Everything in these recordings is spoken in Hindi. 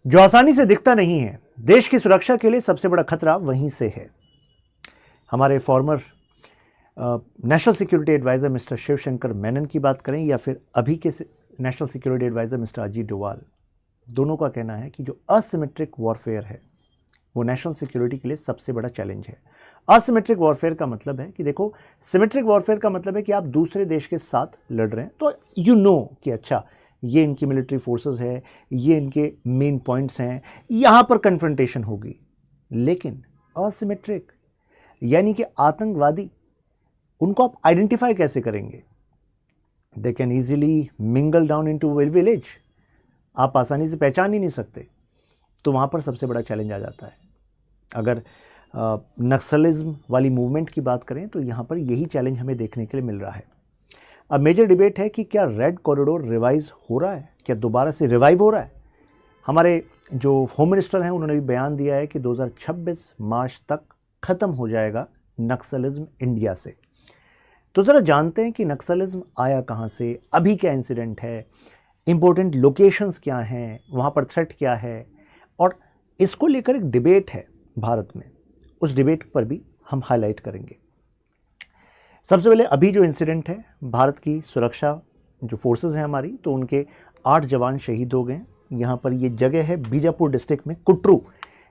जो आसानी से दिखता नहीं है। देश की सुरक्षा के लिए सबसे बड़ा खतरा वहीं से है। हमारे former national security adviser mister Shivshankar Menon की बात करें या फिर अभी के national security adviser mister Ajit Doval, दोनों का कहना है कि जो असिमेट्रिक वॉरफेयर है वो नेशनल सिक्योरिटी के लिए सबसे बड़ा चैलेंज है। असिमेट्रिक वॉरफेयर का मतलब है कि देखो, सिमेट्रिक वॉरफेयर का मतलब है कि आप दूसरे देश के साथ लड़ रहे हैं तो यू नो कि अच्छा ये इनकी मिलिट्री फोर्सेस है, ये इनके मेन पॉइंट्स हैं, यहाँ पर कन्फ्रंटेशन होगी। लेकिन असिमेट्रिक यानी कि आतंकवादी, उनको आप आइडेंटिफाई कैसे करेंगे? They can easily mingle down into village, आप आसानी से पहचान ही नहीं सकते। तो वहाँ पर सबसे बड़ा चैलेंज आ जाता है। अगर नक्सलिज्म वाली मूवमेंट की बात करें तो यहाँ पर यही चैलेंज हमें देखने के लिए मिल रहा है। अब मेजर डिबेट है कि क्या रेड कॉरिडोर रिवाइज हो रहा है, क्या दोबारा से रिवाइव हो रहा है। हमारे जो होम मिनिस्टर हैं उन्होंने भी बयान दिया है कि 2026 मार्च तक ख़त्म हो जाएगा नक्सलिज्म इंडिया से। तो ज़रा जानते हैं कि नक्सलिज्म आया कहाँ से, अभी क्या इंसिडेंट है, इम्पोर्टेंट लोकेशंस क्या हैं, वहाँ पर थ्रेट क्या है, और इसको लेकर एक डिबेट है भारत में, उस डिबेट पर भी हम हाईलाइट करेंगे। सबसे पहले अभी जो इंसिडेंट है, भारत की सुरक्षा जो फोर्सेस हैं हमारी, तो उनके 8 जवान शहीद हो गए। यहाँ पर ये जगह है बीजापुर डिस्ट्रिक्ट में कुट्रू,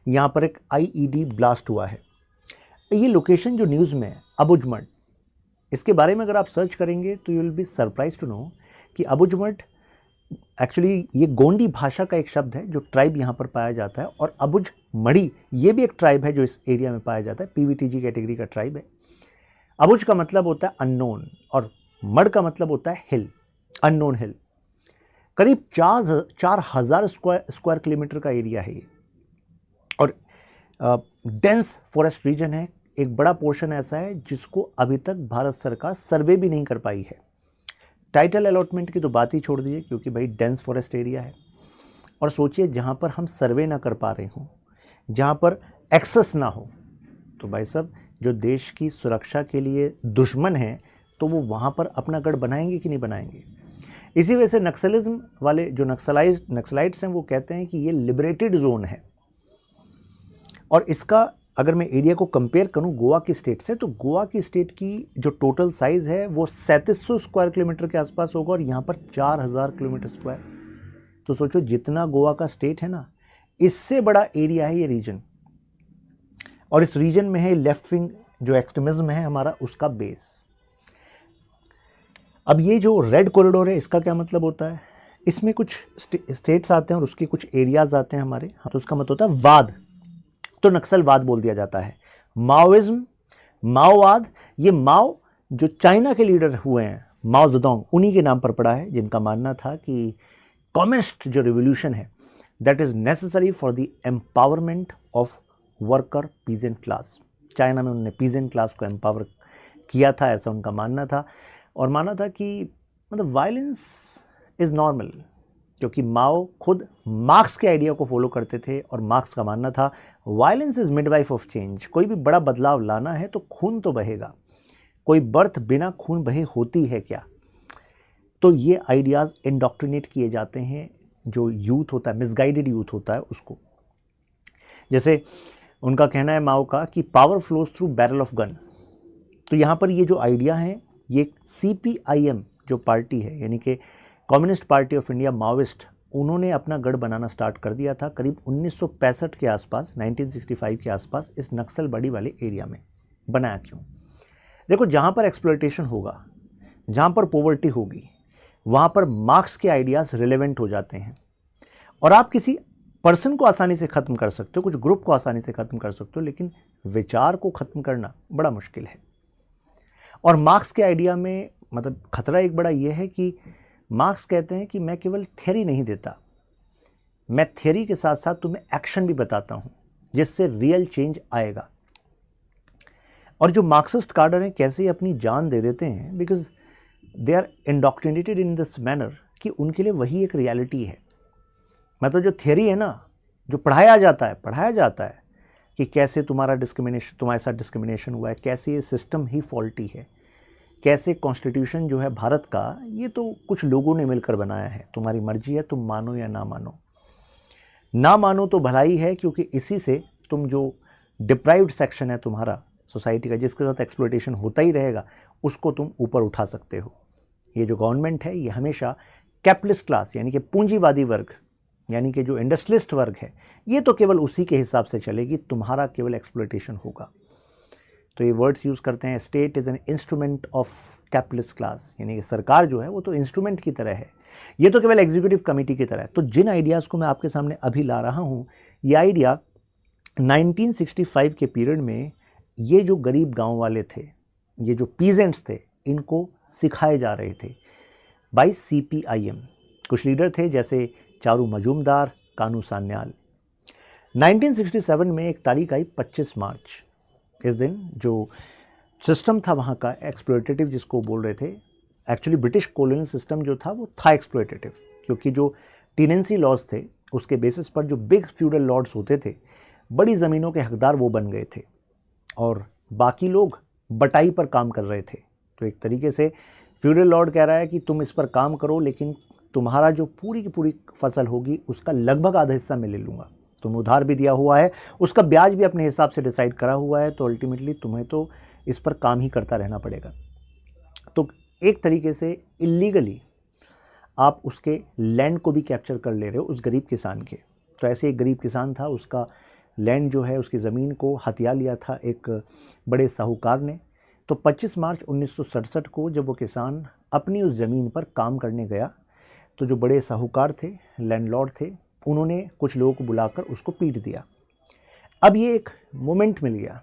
यहाँ पर एक आईईडी ब्लास्ट हुआ है। ये लोकेशन जो न्यूज़ में है अबुझमठ, इसके बारे में अगर आप सर्च करेंगे तो you will be surprise to know कि अबुझमठ एक्चुअली ये गोंडी भाषा का एक शब्द है जो ट्राइब यहाँ पर पाया जाता है, और अबुझ मड़ी ये भी एक ट्राइब है जो इस एरिया में पाया जाता है, पीवीटीजी कैटेगरी का ट्राइब है। अबुझ का मतलब होता है अननोन और मड़ का मतलब होता है हिल, अननोन हिल। करीब 4,000 स्क्वायर किलोमीटर का एरिया है ये, और डेंस फॉरेस्ट रीजन है। एक बड़ा पोर्शन ऐसा है जिसको अभी तक भारत सरकार सर्वे भी नहीं कर पाई है। टाइटल अलॉटमेंट की तो बात ही छोड़ दीजिए, क्योंकि भाई डेंस फॉरेस्ट एरिया है। और सोचिए जहाँ पर हम सर्वे ना कर पा रहे हों, जहाँ पर एक्सेस ना हो, तो भाई साहब जो देश की सुरक्षा के लिए दुश्मन हैं तो वो वहाँ पर अपना गढ़ बनाएंगे कि नहीं बनाएंगे। इसी वजह से नक्सलिज्म वाले जो नक्सलाइट्स हैं वो कहते हैं कि ये लिबरेटेड जोन है। और इसका अगर मैं एरिया को कंपेयर करूं गोवा की स्टेट से, तो गोवा की स्टेट की जो टोटल साइज़ है वो 3700 स्क्वायर किलोमीटर के आसपास होगा, और यहाँ पर 4000 किलोमीटर स्क्वायर। तो सोचो जितना गोवा का स्टेट है ना, इससे बड़ा एरिया है ये रीजन, और इस रीजन में है लेफ्ट विंग जो एक्सट्रीमिज्म है हमारा, उसका बेस। अब ये जो रेड कॉरिडोर है इसका क्या मतलब होता है? इसमें कुछ स्टेट्स आते हैं और उसके कुछ एरियाज आते हैं हमारे, तो उसका मतलब होता है वाद, तो नक्सलवाद बोल दिया जाता है। माओइज्म, माओवाद, ये माओ जो चाइना के लीडर हुए हैं माओ जेडोंग, उन्हीं के नाम पर पड़ा है, जिनका मानना था कि कम्युनिस्ट जो रिवोल्यूशन है that is necessary for the empowerment of worker peasant class. China में उन्होंने पीजेंट क्लास को एम्पावर किया था, ऐसा उनका मानना था, और माना था कि मतलब वायलेंस इज़ नॉर्मल, क्योंकि माओ खुद मार्क्स के आइडिया को फॉलो करते थे, और मार्क्स का मानना था violence is midwife of change. कोई भी बड़ा बदलाव लाना है तो खून तो बहेगा, कोई बर्थ बिना खून बहे होती है क्या? तो ये आइडियाज़ इंडोक्ट्रिनेट किए जाते हैं, जो यूथ होता है, मिसगाइडेड यूथ होता है उसको। जैसे उनका कहना है माओ का कि power flows through barrel of gun. तो यहाँ पर ये जो आइडिया है, ये CPIM जो पार्टी है, यानी कि communist party of India, Maoist, उन्होंने अपना गढ़ बनाना स्टार्ट कर दिया था करीब 1965 के आसपास, 1965 के आसपास, इस नक्सलबाड़ी वाले एरिया में। बनाया क्यों? देखो, जहाँ पर एक्सप्लॉयटेशन होगा, जहाँ पर पॉवर्टी होगी, वहाँ पर मार्क्स के आइडियाज़ रिलेवेंट हो जाते हैं, और आप किसी पर्सन को आसानी से ख़त्म कर सकते हो, कुछ ग्रुप को आसानी से ख़त्म कर सकते हो, लेकिन विचार को ख़त्म करना बड़ा मुश्किल है। और मार्क्स के आइडिया में मतलब खतरा एक बड़ा ये है कि मार्क्स कहते हैं कि मैं केवल थ्योरी नहीं देता, मैं थ्योरी के साथ साथ तुम्हें एक्शन भी बताता हूँ जिससे रियल चेंज आएगा। और जो मार्क्सिस्ट कार्डर हैं कैसे अपनी जान दे देते हैं, because they are indoctrinated in this manner कि उनके लिए वही एक रियलिटी है। मतलब जो थ्योरी है ना, जो पढ़ाया जाता है कि कैसे तुम्हारे साथ डिस्क्रिमिनेशन हुआ है, कैसे ये सिस्टम ही फॉल्टी है, कैसे कॉन्स्टिट्यूशन जो है भारत का, ये तो कुछ लोगों ने मिलकर बनाया है, तुम्हारी मर्जी है तुम मानो या ना मानो। ना मानो तो भलाई है, क्योंकि इसी से तुम जो डिप्राइव्ड सेक्शन है तुम्हारा सोसाइटी का, जिसके साथ एक्सप्लॉयटेशन होता ही रहेगा, उसको तुम ऊपर उठा सकते हो। ये जो गवर्नमेंट है ये हमेशा कैपिटलिस्ट क्लास यानी कि पूंजीवादी वर्ग, यानी कि जो इंडस्ट्रियलिस्ट वर्ग है, ये तो केवल उसी के हिसाब से चलेगी, तुम्हारा केवल एक्सप्लॉयटेशन होगा। तो ये वर्ड्स यूज़ करते हैं, state is an instrument of capitalist class, यानी कि सरकार जो है वो तो इंस्ट्रूमेंट की तरह है, ये तो केवल एग्जीक्यूटिव कमेटी की तरह है। तो जिन आइडियाज़ को मैं आपके सामने अभी ला रहा हूँ, ये आइडिया 1965 के पीरियड में ये जो गरीब गांव वाले थे, ये जो पीजेंट्स थे, इनको सिखाए जा रहे थे बाय CPIM। कुछ लीडर थे जैसे चारू मजूमदार, कानू सान्याल। 1967 में एक तारीख आई 25 मार्च। इस दिन जो सिस्टम था वहाँ का एक्सप्लॉयटेटिव, जिसको बोल रहे थे, एक्चुअली ब्रिटिश कॉलोनियल सिस्टम जो था वो था एक्सप्लॉयटेटिव, क्योंकि जो टीनेंसी लॉज थे उसके बेसिस पर जो बिग फ्यूडल लॉर्ड्स होते थे, बड़ी ज़मीनों के हकदार वो बन गए थे और बाकी लोग बटाई पर काम कर रहे थे। तो एक तरीके से फ्यूडल लॉर्ड कह रहा है कि तुम इस पर काम करो, लेकिन तुम्हारा जो पूरी की पूरी फसल होगी उसका लगभग आधा हिस्सा मैं ले लूँगा। तुम्हें उधार भी दिया हुआ है, उसका ब्याज भी अपने हिसाब से डिसाइड करा हुआ है, तो अल्टीमेटली तुम्हें तो इस पर काम ही करता रहना पड़ेगा। तो एक तरीके से इलीगली आप उसके लैंड को भी कैप्चर कर ले रहे हो उस गरीब किसान के। तो ऐसे एक गरीब किसान था, उसका लैंड जो है, उसकी ज़मीन को हथिया लिया था एक बड़े साहूकार ने। तो 25 मार्च 1967 को जब वो किसान अपनी उस ज़मीन पर काम करने गया, तो जो बड़े साहूकार थे, लैंडलॉर्ड थे, उन्होंने कुछ लोगों को बुलाकर उसको पीट दिया। अब ये एक मोमेंट मिल गया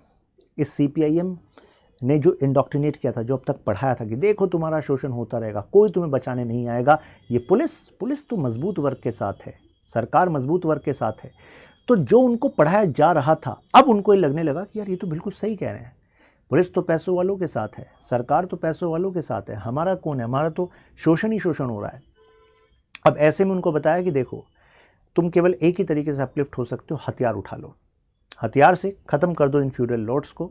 इस CPIM ने जो इंडोक्ट्रिनेट किया था, जो अब तक पढ़ाया था कि देखो तुम्हारा शोषण होता रहेगा, कोई तुम्हें बचाने नहीं आएगा, ये पुलिस तो मजबूत वर्ग के साथ है, सरकार मजबूत वर्ग के साथ है। तो जो उनको पढ़ाया जा रहा था, अब उनको ये लगने लगा कि यार ये तो बिल्कुल सही कह रहे हैं, पुलिस तो पैसों वालों के साथ है, सरकार तो पैसों वालों के साथ है, हमारा कौन है, हमारा तो शोषण ही शोषण हो रहा है। अब ऐसे में उनको बताया कि देखो तुम केवल एक ही तरीके से अपलिफ्ट हो सकते हो, हथियार उठा लो, हथियार से ख़त्म कर दो इन फ्यूडल लॉर्ड्स को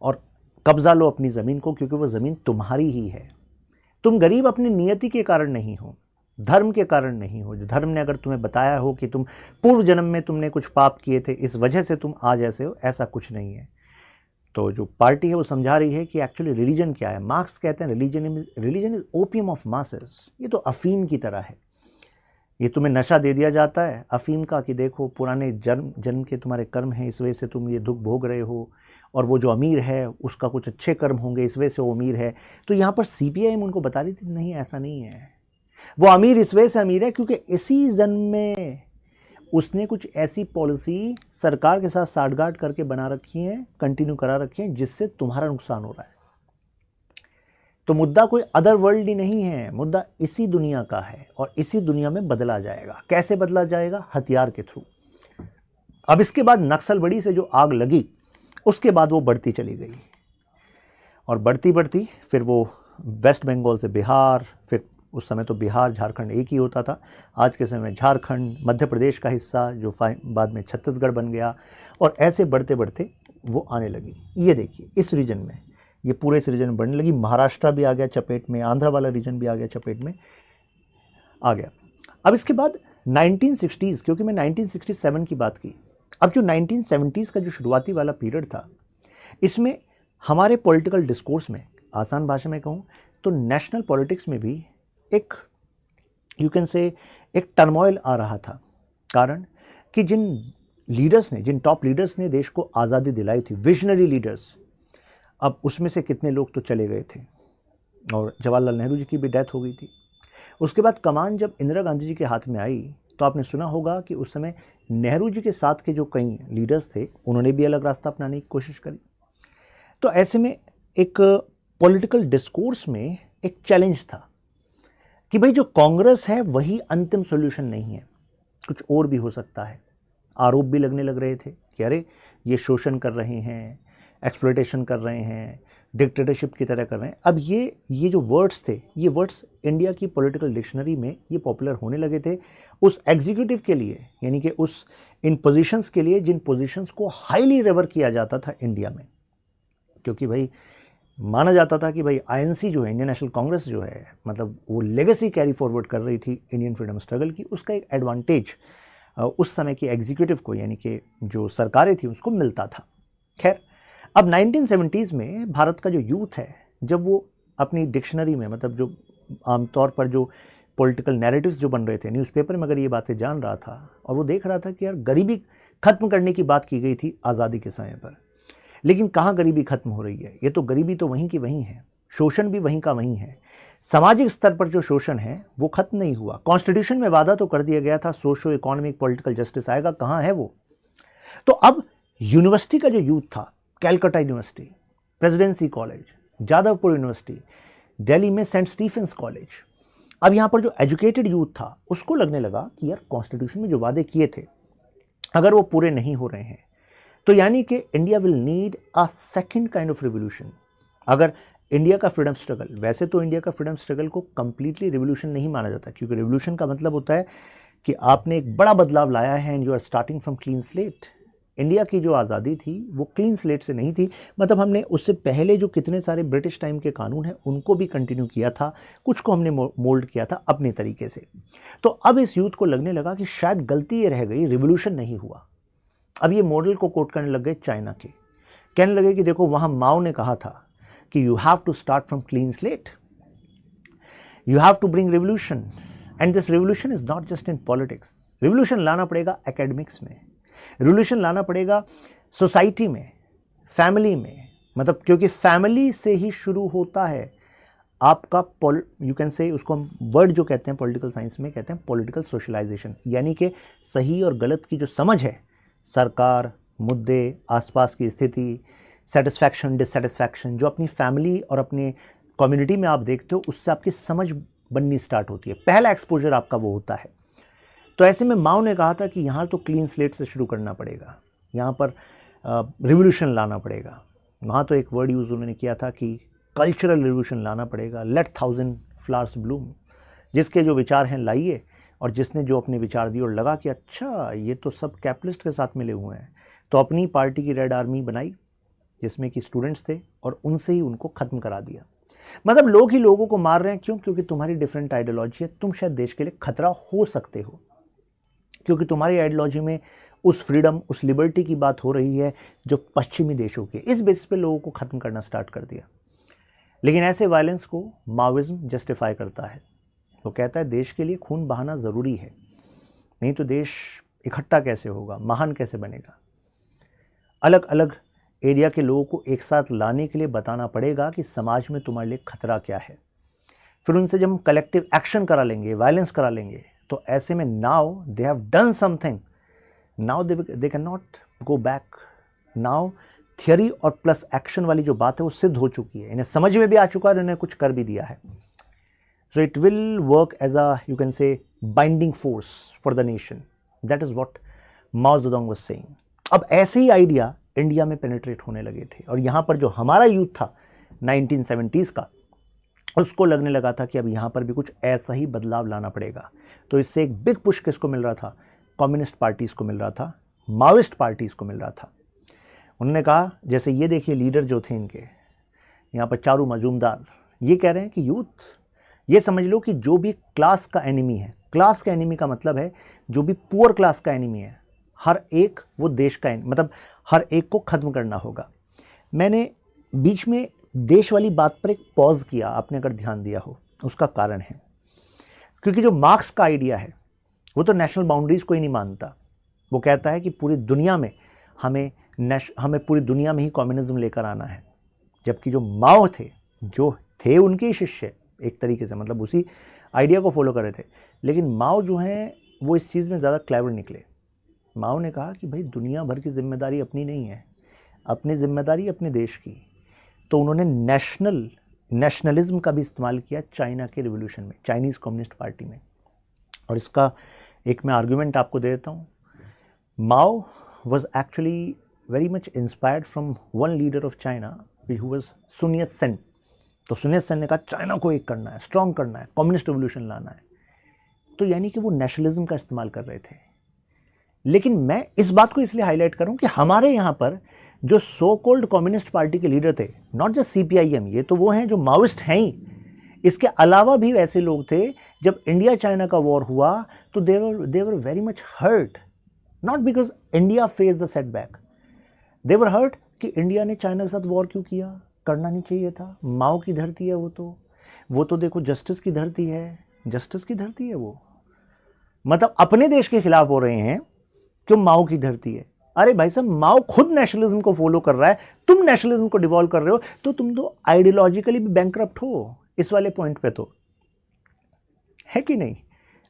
और कब्जा लो अपनी ज़मीन को, क्योंकि वो ज़मीन तुम्हारी ही है। तुम गरीब अपनी नियति के कारण नहीं हो, धर्म के कारण नहीं हो। जो धर्म ने अगर तुम्हें बताया हो कि तुम पूर्व जन्म में तुमने कुछ पाप किए थे, इस वजह से तुम आज ऐसे हो, ऐसा कुछ नहीं है। तो जो पार्टी है वो समझा रही है कि एक्चुअली रिलीजन क्या है। मार्क्स कहते हैं religion is opium of masses. ये तो अफीम की तरह है, ये तुम्हें नशा दे दिया जाता है अफीम का कि देखो पुराने जन्म के तुम्हारे कर्म हैं, इस वजह से तुम ये दुख भोग रहे हो, और वो जो अमीर है उसका कुछ अच्छे कर्म होंगे, इस वजह से वो अमीर है। तो यहाँ पर CPIM उनको बता रही थी नहीं, ऐसा नहीं है, वो अमीर इस वजह से अमीर है क्योंकि इसी जन्म में उसने कुछ ऐसी पॉलिसी सरकार के साथ साठगांठ करके बना रखी है, कंटिन्यू करा रखी है, जिससे तुम्हारा नुकसान हो रहा है। तो मुद्दा कोई अदर वर्ल्ड ही नहीं है, मुद्दा इसी दुनिया का है और इसी दुनिया में बदला जाएगा। कैसे बदला जाएगा? हथियार के थ्रू। अब इसके बाद नक्सलबड़ी से जो आग लगी, उसके बाद वो बढ़ती चली गई और बढ़ती बढ़ती फिर वो वेस्ट बंगाल से बिहार, फिर उस समय तो बिहार झारखंड एक ही होता था, आज के समय में झारखंड, मध्य प्रदेश का हिस्सा जो बाद में छत्तीसगढ़ बन गया, और ऐसे बढ़ते बढ़ते वो आने लगी। ये देखिए इस रीजन में, ये पूरे इस रीजन में बढ़ने लगी। महाराष्ट्र भी आ गया चपेट में, आंध्र वाला रीजन भी आ गया चपेट में आ गया। अब इसके बाद 1960s, क्योंकि मैं 1967 की बात की, अब जो 1970s का जो शुरुआती वाला पीरियड था, इसमें हमारे पॉलिटिकल डिस्कोर्स में, आसान भाषा में कहूँ तो नेशनल पॉलिटिक्स में भी एक यू कैन से एक टर्मोइल आ रहा था। कारण कि जिन लीडर्स ने, जिन टॉप लीडर्स ने देश को आज़ादी दिलाई थी, विजनरी लीडर्स, अब उसमें से कितने लोग तो चले गए थे और जवाहरलाल नेहरू जी की भी डेथ हो गई थी। उसके बाद कमान जब इंदिरा गांधी जी के हाथ में आई, तो आपने सुना होगा कि उस समय नेहरू जी के साथ के जो कई लीडर्स थे, उन्होंने भी अलग रास्ता अपनाने की कोशिश करी। तो ऐसे में एक पॉलिटिकल डिस्कोर्स में एक चैलेंज था कि भाई जो कांग्रेस है वही अंतिम सॉल्यूशन नहीं है, कुछ और भी हो सकता है। आरोप भी लगने लग रहे थे कि अरे ये शोषण कर रहे हैं, एक्सप्लॉयटेशन कर रहे हैं, डिक्टेटरशिप की तरह कर रहे हैं। अब ये जो वर्ड्स थे, ये वर्ड्स इंडिया की पॉलिटिकल डिक्शनरी में ये पॉपुलर होने लगे थे उस एग्जीक्यूटिव के लिए, यानी कि उस इन पोजीशंस के लिए जिन पोजीशंस को हाईली रेवर किया जाता था इंडिया में। क्योंकि भाई माना जाता था कि भाई INC जो है, इंडियन नेशनल कांग्रेस जो है, मतलब वो लेगेसी कैरी फॉरवर्ड कर रही थी इंडियन फ्रीडम स्ट्रगल की, उसका एक एडवांटेज उस समय की एग्जीक्यूटिव को, यानी कि जो सरकारें थी, उसको मिलता था। खैर, अब 1970s में भारत का जो यूथ है, जब वो अपनी डिक्शनरी में, मतलब जो आमतौर पर जो पॉलिटिकल नैरेटिव्स जो बन रहे थे, न्यूज़पेपर में अगर ये बातें जान रहा था और वो देख रहा था कि यार गरीबी खत्म करने की बात की गई थी आज़ादी के समय पर, लेकिन कहाँ गरीबी खत्म हो रही है? ये तो गरीबी तो वहीं की वहीं है, शोषण भी वहीं का वहीं है, सामाजिक स्तर पर जो शोषण है वो खत्म नहीं हुआ। कॉन्स्टिट्यूशन में वादा तो कर दिया गया था सोशो इकोनॉमिक पॉलिटिकल जस्टिस आएगा, कहाँ है वो? तो अब यूनिवर्सिटी का जो यूथ था, Calcutta university, presidency college, Jadavpur university, Delhi में सेंट स्टीफेंस कॉलेज, अब यहाँ पर जो एजुकेटेड यूथ था उसको लगने लगा कि यार कॉन्स्टिट्यूशन में जो वादे किए थे अगर वो पूरे नहीं हो रहे हैं तो यानी कि India will need a second kind of revolution. अगर इंडिया का फ्रीडम स्ट्रगल, वैसे तो इंडिया का फ्रीडम स्ट्रगल को कंप्लीटली रिवोल्यूशन नहीं माना जाता, क्योंकि रिवोल्यूशन का मतलब होता है कि आपने एक बड़ा बदलाव लाया है and you are starting from clean slate. India की जो आज़ादी थी वो क्लीन स्लेट से नहीं थी, मतलब हमने उससे पहले जो कितने सारे ब्रिटिश टाइम के कानून हैं उनको भी कंटिन्यू किया था, कुछ को हमने मोल्ड किया था अपने तरीके से। तो अब इस यूथ को लगने लगा कि शायद गलती ये रह गई, रिवोल्यूशन नहीं हुआ। अब ये मॉडल को कोट करने लग गए चाइना के, कहने लगे कि देखो वहाँ माओ ने कहा था कि you have to start from clean slate, you have to bring revolution, and this revolution is not just in politics. Revolution लाना पड़ेगा एकेडमिक्स में, रिवोल्यूशन लाना पड़ेगा सोसाइटी में, फैमिली में, मतलब क्योंकि फैमिली से ही शुरू होता है आपका यू कैन से, उसको हम वर्ड जो कहते हैं पॉलिटिकल साइंस में कहते हैं पॉलिटिकल सोशलाइजेशन, यानी कि सही और गलत की जो समझ है, सरकार, मुद्दे, आसपास की स्थिति, सेटिस्फैक्शन, डिससेटिस्फैक्शन, जो अपनी फैमिली और अपने कम्युनिटी में आप देखते हो उससे आपकी समझ बननी स्टार्ट होती है, पहला एक्सपोजर आपका वो होता है। तो ऐसे में माओ ने कहा था कि यहाँ तो क्लीन स्लेट से शुरू करना पड़ेगा, यहाँ पर रिवोल्यूशन लाना पड़ेगा। वहाँ तो एक वर्ड यूज़ उन्होंने किया था कि कल्चरल रिवोल्यूशन लाना पड़ेगा, लेट 1000 फ्लावर्स ब्लूम, जिसके जो विचार हैं लाइए, और जिसने जो अपने विचार दिए और लगा कि अच्छा ये तो सब कैपिटलिस्ट के साथ मिले हुए हैं, तो अपनी पार्टी की रेड आर्मी बनाई जिसमें कि स्टूडेंट्स थे और उनसे ही उनको ख़त्म करा दिया। मतलब लोग ही लोगों को मार रहे हैं, क्यों? क्योंकि तुम्हारी डिफरेंट आइडियोलॉजी है, तुम शायद देश के लिए खतरा हो सकते हो, क्योंकि तुम्हारी आइडियोलॉजी में उस फ्रीडम, उस लिबर्टी की बात हो रही है जो पश्चिमी देशों की। इस बेसिस पे लोगों को ख़त्म करना स्टार्ट कर दिया। लेकिन ऐसे वायलेंस को माओइज्म जस्टिफाई करता है, वो कहता है देश के लिए खून बहाना ज़रूरी है, नहीं तो देश इकट्ठा कैसे होगा, महान कैसे बनेगा। अलग अलग एरिया के लोगों को एक साथ लाने के लिए बताना पड़ेगा कि समाज में तुम्हारे लिए खतरा क्या है, फिर उनसे जब हम कलेक्टिव एक्शन करा लेंगे, वायलेंस करा लेंगे, तो ऐसे में now they have done something, now they can not go back. Now theory और प्लस एक्शन वाली जो बात है वो सिद्ध हो चुकी है, इन्हें समझ में भी आ चुका है और इन्हें कुछ कर भी दिया है। So it will work as a, you can say, binding force for the nation. That is what Mao Zedong was saying. अब ऐसे ही आइडिया इंडिया में पेनिट्रेट होने लगे थे, और यहाँ पर जो हमारा यूथ था 1970s का, उसको लगने लगा था कि अब यहाँ पर भी कुछ ऐसा ही बदलाव लाना पड़ेगा। तो इससे एक बिग पुश किसको मिल रहा था? कम्युनिस्ट पार्टीज़ को मिल रहा था, माओइस्ट पार्टीज़ को मिल रहा था। उन्होंने कहा, जैसे ये देखिए लीडर जो थे इनके, यहाँ पर चारू मजूमदार, ये कह रहे हैं कि यूथ ये समझ लो कि जो भी क्लास का एनिमी है, क्लास का एनिमी का मतलब है जो भी पुअर क्लास का एनिमी है, हर एक वो देश का मतलब हर एक को ख़त्म करना होगा। मैंने बीच में देश वाली बात पर एक पॉज किया, आपने अगर ध्यान दिया हो, उसका कारण है क्योंकि जो मार्क्स का आइडिया है वो तो नेशनल बाउंड्रीज़ को ही नहीं मानता। वो कहता है कि पूरी दुनिया में हमें पूरी दुनिया में ही कम्युनिज्म लेकर आना है, जबकि जो माओ थे, जो थे उनके ही शिष्य एक तरीके से, मतलब उसी आइडिया को फॉलो कर रहे थे। लेकिन माओ जो हैं वो इस चीज़ में ज़्यादा क्लेवर निकले। माओ ने कहा कि भाई दुनिया भर की जिम्मेदारी अपनी नहीं है, अपनी जिम्मेदारी अपने देश की। तो उन्होंने नेशनलिज्म का भी इस्तेमाल किया चाइना के रिवोल्यूशन में, चाइनीज़ कम्युनिस्ट पार्टी में। और इसका एक मैं आर्गुमेंट आपको दे देता हूँ। माओ was actually very much inspired from one leader of China who was Sun Yat-sen। तो सुन यत सेन ने कहा चाइना को एक करना है, स्ट्रॉन्ग करना है, कम्युनिस्ट रिवोल्यूशन लाना है। तो यानी कि वो नेशनलिज्म का इस्तेमाल कर रहे थे। लेकिन मैं इस बात को इसलिए हाईलाइट करूं कि हमारे यहाँ पर जो सो कॉल्ड कम्युनिस्ट पार्टी के लीडर थे, नॉट जस्ट CPIM, ये तो वो हैं जो माओइस्ट हैं ही, इसके अलावा भी ऐसे लोग थे, जब इंडिया चाइना का वॉर हुआ तो they were very much hurt, not because India face the setback, they were hurt कि इंडिया ने चाइना के साथ वॉर क्यों किया, करना नहीं चाहिए था, माओ की धरती है वो तो देखो जस्टिस की धरती है, जस्टिस की धरती है वो, मतलब अपने देश के खिलाफ हो रहे हैं, क्यों माओ की धरती है। अरे भाई साहब, माओ खुद नेशनलिज्म को फॉलो कर रहा है, तुम नेशनलिज्म को डिवॉल्व कर रहे हो, तो तुम तो आइडियोलॉजिकली भी बैंकरप्ट हो इस वाले पॉइंट पे, तो है कि नहीं।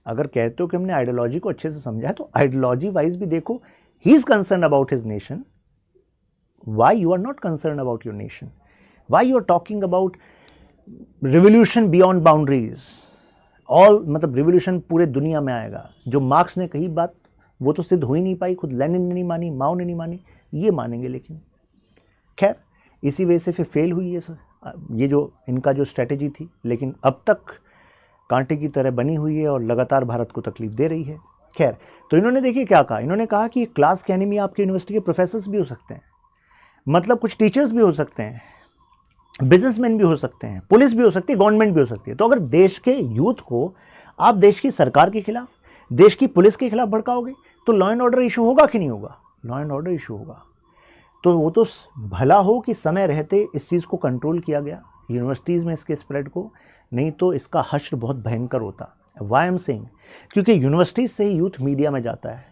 अगर कहते हो कि हमने आइडियोलॉजी को अच्छे से समझा है, तो आइडियोलॉजी वाइज भी देखो, he is concern about his nation, why you are not concern about your nation, why you are talking about revolution beyond boundaries, all मतलब रिवोल्यूशन पूरे दुनिया में आएगा। जो मार्क्स ने कही बात वो तो सिद्ध हो ही नहीं पाई, खुद लेनिन ने नहीं मानी, माओ ने नहीं मानी, ये मानेंगे। लेकिन खैर इसी वजह से फिर फेल हुई है ये जो इनका जो स्ट्रेटेजी थी, लेकिन अब तक कांटे की तरह बनी हुई है और लगातार भारत को तकलीफ दे रही है। खैर, तो इन्होंने देखिए क्या कहा, इन्होंने कहा कि क्लास के एनिमी आपके यूनिवर्सिटी के प्रोफेसर्स भी हो सकते हैं, मतलब कुछ टीचर्स भी हो सकते हैं, बिजनेसमैन भी हो सकते हैं, पुलिस भी हो सकती है, गवर्नमेंट भी हो सकती है। तो अगर देश के यूथ को आप देश की सरकार के खिलाफ, देश की पुलिस के खिलाफ भड़काओगे, तो लॉ एंड ऑर्डर इशू होगा कि नहीं होगा, लॉ एंड ऑर्डर इशू होगा। तो वो तो भला हो कि समय रहते इस चीज़ को कंट्रोल किया गया यूनिवर्सिटीज़ में इसके स्प्रेड को, नहीं तो इसका हश्र बहुत भयंकर होता। वाई एम सेइंग, क्योंकि यूनिवर्सिटीज़ से ही यूथ मीडिया में जाता है,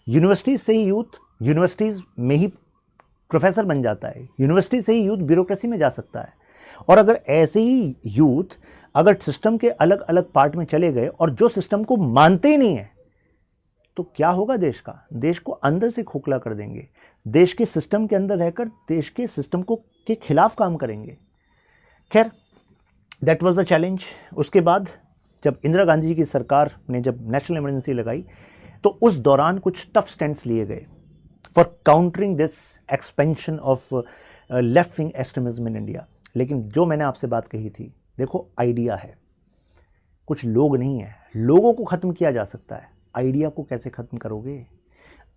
यूनिवर्सिटीज़ से ही यूथ यूनिवर्सिटीज़ में ही प्रोफेसर बन जाता है, यूनिवर्सिटी से ही यूथ ब्यूरोक्रेसी में जा सकता है। और अगर ऐसे ही यूथ अगर सिस्टम के अलग अलग पार्ट में चले गए और जो सिस्टम को मानते ही नहीं है, तो क्या होगा देश का, देश को अंदर से खोखला कर देंगे, देश के सिस्टम के अंदर रहकर देश के सिस्टम को के खिलाफ काम करेंगे। खैर, दैट वाज द चैलेंज। उसके बाद जब इंदिरा गांधी जी की सरकार ने जब नेशनल इमरजेंसी लगाई, तो उस दौरान कुछ टफ स्टैंड्स लिए गए for countering this expansion of left wing extremism in India. लेकिन जो मैंने आपसे बात कही थी, देखो आइडिया है, कुछ लोग नहीं है, लोगों को ख़त्म किया जा सकता है, आइडिया को कैसे ख़त्म करोगे।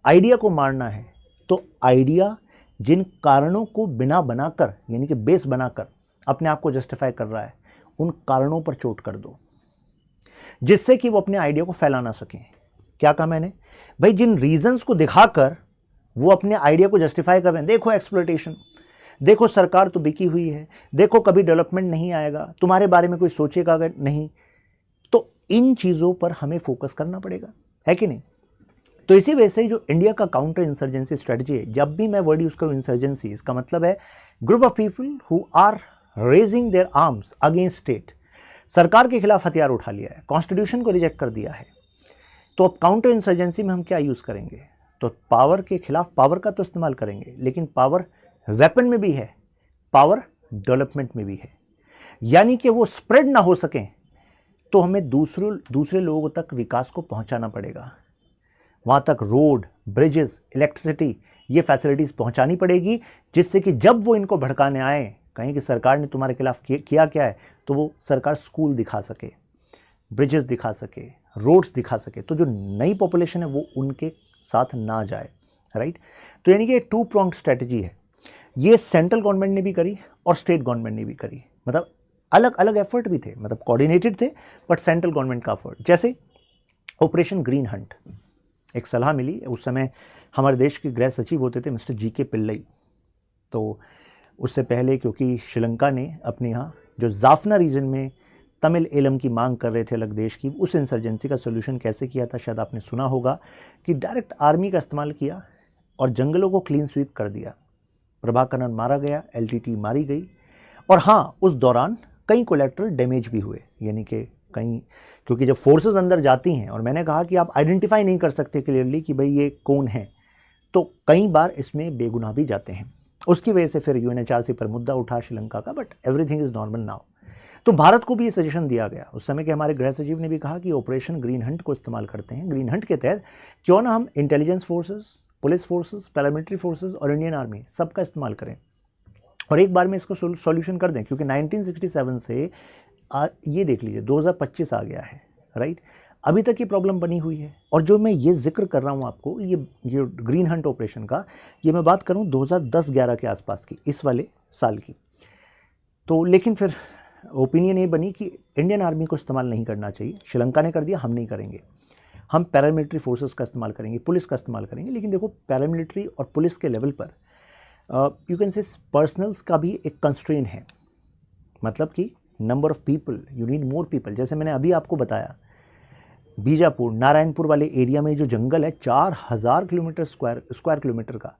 आइडिया को मारना है तो आइडिया जिन कारणों को बिना बनाकर, यानी कि बेस बनाकर अपने आप को जस्टिफाई कर रहा है, उन कारणों पर चोट कर दो, जिससे कि वो अपने आइडिया को फैला ना सकें। क्या कहा मैंने भाई, जिन रीजंस को दिखाकर वो अपने आइडिया को जस्टिफाई कर रहे हैं, देखो एक्सप्लॉयटेशन, देखो सरकार तो बिकी हुई है, देखो कभी डेवलपमेंट नहीं आएगा, तुम्हारे बारे में कोई सोचेगा अगर नहीं, तो इन चीज़ों पर हमें फोकस करना पड़ेगा, है कि नहीं। तो इसी वजह से जो इंडिया का काउंटर इंसर्जेंसी स्ट्रेटजी है, जब भी मैं वर्ड यूज़ करूँ इंसर्जेंसी, इसका मतलब है group of people who are raising there arms against state, सरकार के खिलाफ हथियार उठा लिया है, कॉन्स्टिट्यूशन को रिजेक्ट कर दिया है। तो अब काउंटर इंसर्जेंसी में हम क्या यूज़ करेंगे, तो पावर के खिलाफ पावर का तो इस्तेमाल करेंगे, लेकिन पावर वेपन में भी है, पावर डेवलपमेंट में भी है, यानी कि वो स्प्रेड ना हो सकें तो हमें दूसरे लोगों तक विकास को पहुंचाना पड़ेगा, वहाँ तक रोड, ब्रिजेस, इलेक्ट्रिसिटी, ये फैसिलिटीज़ पहुंचानी पड़ेगी, जिससे कि जब वो इनको भड़काने आए, कहीं कि सरकार ने तुम्हारे खिलाफ किया क्या है, तो वो सरकार स्कूल दिखा सके, ब्रिजेस दिखा सके, रोड्स दिखा सके, तो जो नई पॉपुलेशन है वो उनके साथ ना जाए, राइट। तो यानी कि टू प्रोंग्ड स्ट्रेटजी है, ये सेंट्रल गवर्नमेंट ने भी करी और स्टेट गवर्नमेंट ने भी करी, मतलब अलग अलग एफर्ट भी थे, मतलब कोऑर्डिनेटेड थे, बट सेंट्रल गवर्नमेंट का एफर्ट। जैसे ऑपरेशन ग्रीन हंट, एक सलाह मिली, उस समय हमारे देश के गृह सचिव होते थे मिस्टर जी.के. पिल्लई। तो उससे पहले क्योंकि श्रीलंका ने अपने यहाँ जो जाफना रीजन में तमिल एलम की मांग कर रहे थे अलग देश की, उस इंसर्जेंसी का सोल्यूशन कैसे किया था, शायद आपने सुना होगा कि डायरेक्ट आर्मी का इस्तेमाल किया और जंगलों को क्लीन स्वीप कर दिया, प्रभाकरन मारा गया, एलटीटी मारी गई, और हाँ उस दौरान कई कोलेक्ट्रल डैमेज भी हुए, यानी कि कहीं, क्योंकि जब फोर्सेस अंदर जाती हैं, और मैंने कहा कि आप आइडेंटिफाई नहीं कर सकते क्लियरली कि भाई ये कौन है, तो कई बार इसमें बेगुनाह भी जाते हैं। उसकी वजह से फिर यूएनएचआरसी पर मुद्दा उठा श्रीलंका का, but everything is normal now. तो भारत को भी ये सजेशन दिया गया उस समय के हमारे गृह सचिव ने भी कहा कि ऑपरेशन ग्रीन हंट को इस्तेमाल करते हैं। ग्रीन हंट के तहत क्यों ना हम intelligence forces, police forces, paramilitary forces और इंडियन आर्मी सबका इस्तेमाल करें और एक बार में इसको सॉल्यूशन कर दें, क्योंकि 1967 से ये देख लीजिए 2025 आ गया है, राइट। अभी तक ये प्रॉब्लम बनी हुई है। और जो मैं ये जिक्र कर रहा हूँ आपको, ये ग्रीन हंट ऑपरेशन का, ये मैं बात करूँ 2010-11 के आसपास की, इस वाले साल की। तो लेकिन फिर ओपिनियन ये बनी कि इंडियन आर्मी को इस्तेमाल नहीं करना चाहिए। श्रीलंका ने कर दिया, हम नहीं करेंगे, हम पैरामिलिट्री फोर्सेस का इस्तेमाल करेंगे, पुलिस का इस्तेमाल करेंगे। लेकिन देखो, पैरामिलिट्री और पुलिस के लेवल पर यू कैन से पर्सनल्स का भी एक कंस्ट्रेन है, मतलब कि number of people, you need more people. जैसे मैंने अभी आपको बताया, बीजापुर नारायणपुर वाले एरिया में जो जंगल है 4000 किलोमीटर स्क्वायर किलोमीटर का,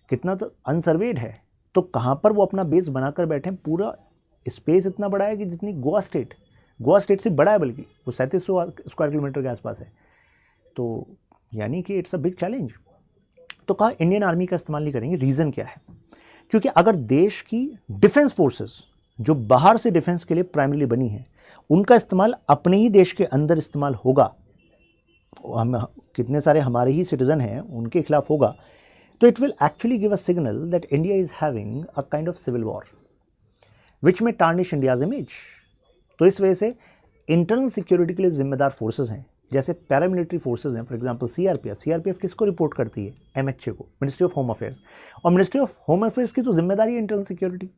कितना तो अनसर्वेड है। तो कहाँ पर वो अपना बेस बनाकर बैठे हैं? पूरा स्पेस इतना बड़ा है कि जितनी गोवा स्टेट से बड़ा है, बल्कि वो 3700 स्क्वायर किलोमीटर के आसपास है। तो यानी कि इट्स अ बिग चैलेंज। तो कहा इंडियन आर्मी का इस्तेमाल नहीं करेंगे। रीज़न क्या है? क्योंकि अगर देश की डिफेंस फोर्सेस जो बाहर से डिफेंस के लिए प्राइमरीली बनी है, उनका इस्तेमाल अपने ही देश के अंदर इस्तेमाल होगा, हम कितने सारे हमारे ही सिटीजन हैं उनके खिलाफ होगा, तो it will actually give a signal that India is having a kind of civil war which में टार्निश इंडियाज इमेज। तो इस वजह से इंटरनल सिक्योरिटी के लिए जिम्मेदार फोर्सेज हैं, जैसे पैरामिलिट्री फोर्सेज हैं, फॉर एग्जांपल सीआरपीएफ किसको रिपोर्ट करती है? एमएचए को, मिनिस्ट्री ऑफ होम अफेयर्स। और मिनिस्ट्री ऑफ होम अफेयर्स की तो जिम्मेदारी है इंटरनल सिक्योरिटी,